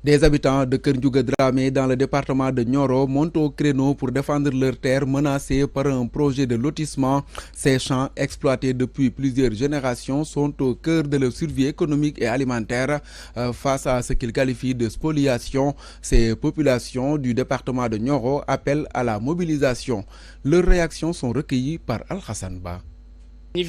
Des habitants de Keur Dramé dans le département de Nioro montent au créneau pour défendre leurs terres menacées par un projet de lotissement. Ces champs exploités depuis plusieurs générations sont au cœur de leur survie économique et alimentaire face à ce qu'ils qualifient de spoliation. Ces populations du département de Nioro appellent à la mobilisation. Leurs réactions sont recueillies par Al-Hassan Ba. Nous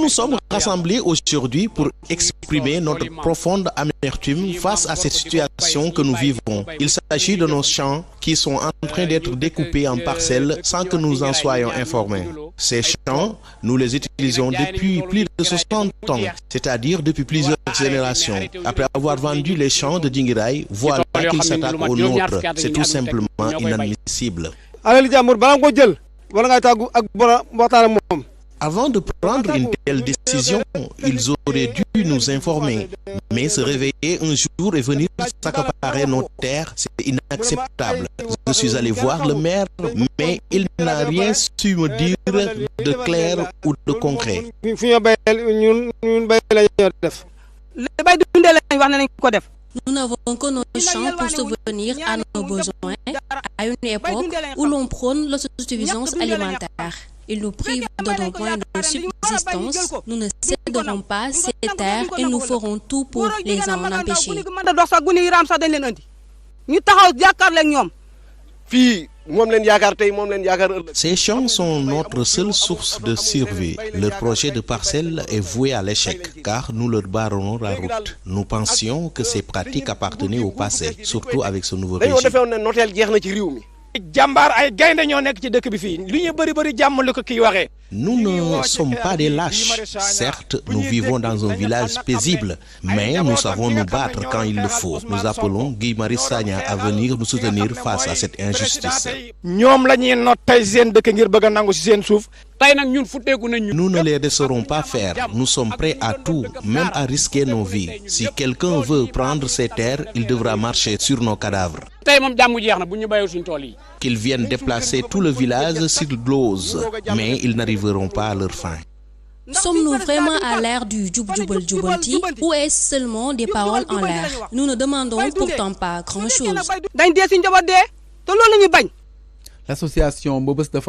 nous sommes rassemblés aujourd'hui pour exprimer notre profonde amertume face à cette situation que nous vivons. Il s'agit de nos champs qui sont en train d'être découpés en parcelles sans que nous en soyons informés. Ces champs, nous les utilisons depuis plus de 60 ans, c'est-à-dire depuis plusieurs générations. Après avoir vendu les champs de Dinguiraye, voilà qu'ils s'attaquent aux nôtres. C'est tout simplement inadmissible. Avant de prendre une telle décision, ils auraient dû nous informer. Mais se réveiller un jour et venir s'accaparer nos terres, c'est inacceptable. Je suis allé voir le maire, mais il n'a rien su me dire de clair ou de concret. Nous n'avons que nos champs pour subvenir à nos besoins à une époque où l'on prône l'autosuffisance alimentaire. Ils nous privent de nos moyens de subsistance. Nous ne céderons pas ces terres et nous ferons tout pour les en empêcher. Ces champs sont notre seule source de survie. Leur projet de parcelle est voué à l'échec, car nous leur barrons la route. Nous pensions que ces pratiques appartenaient au passé, surtout avec ce nouveau régime. Nous ne sommes pas des lâches. Certes, nous vivons dans un village paisible, mais nous savons nous battre quand il le faut. Nous appelons Guy Marius Sagna à venir nous soutenir face à cette injustice. Nous ne les laisserons pas faire. Nous sommes prêts à tout, même à risquer nos vies. Si quelqu'un veut prendre ces terres, il devra marcher sur nos cadavres. Qu'ils viennent déplacer tout le village s'ils l'osent, mais ils n'arriveront pas à leur fin. Sommes-nous vraiment à l'ère du Djoub-Djoubal-Djoubanti ou est-ce seulement des paroles en l'air? Nous ne demandons pourtant pas grand-chose. L'association Mbeubeus dafa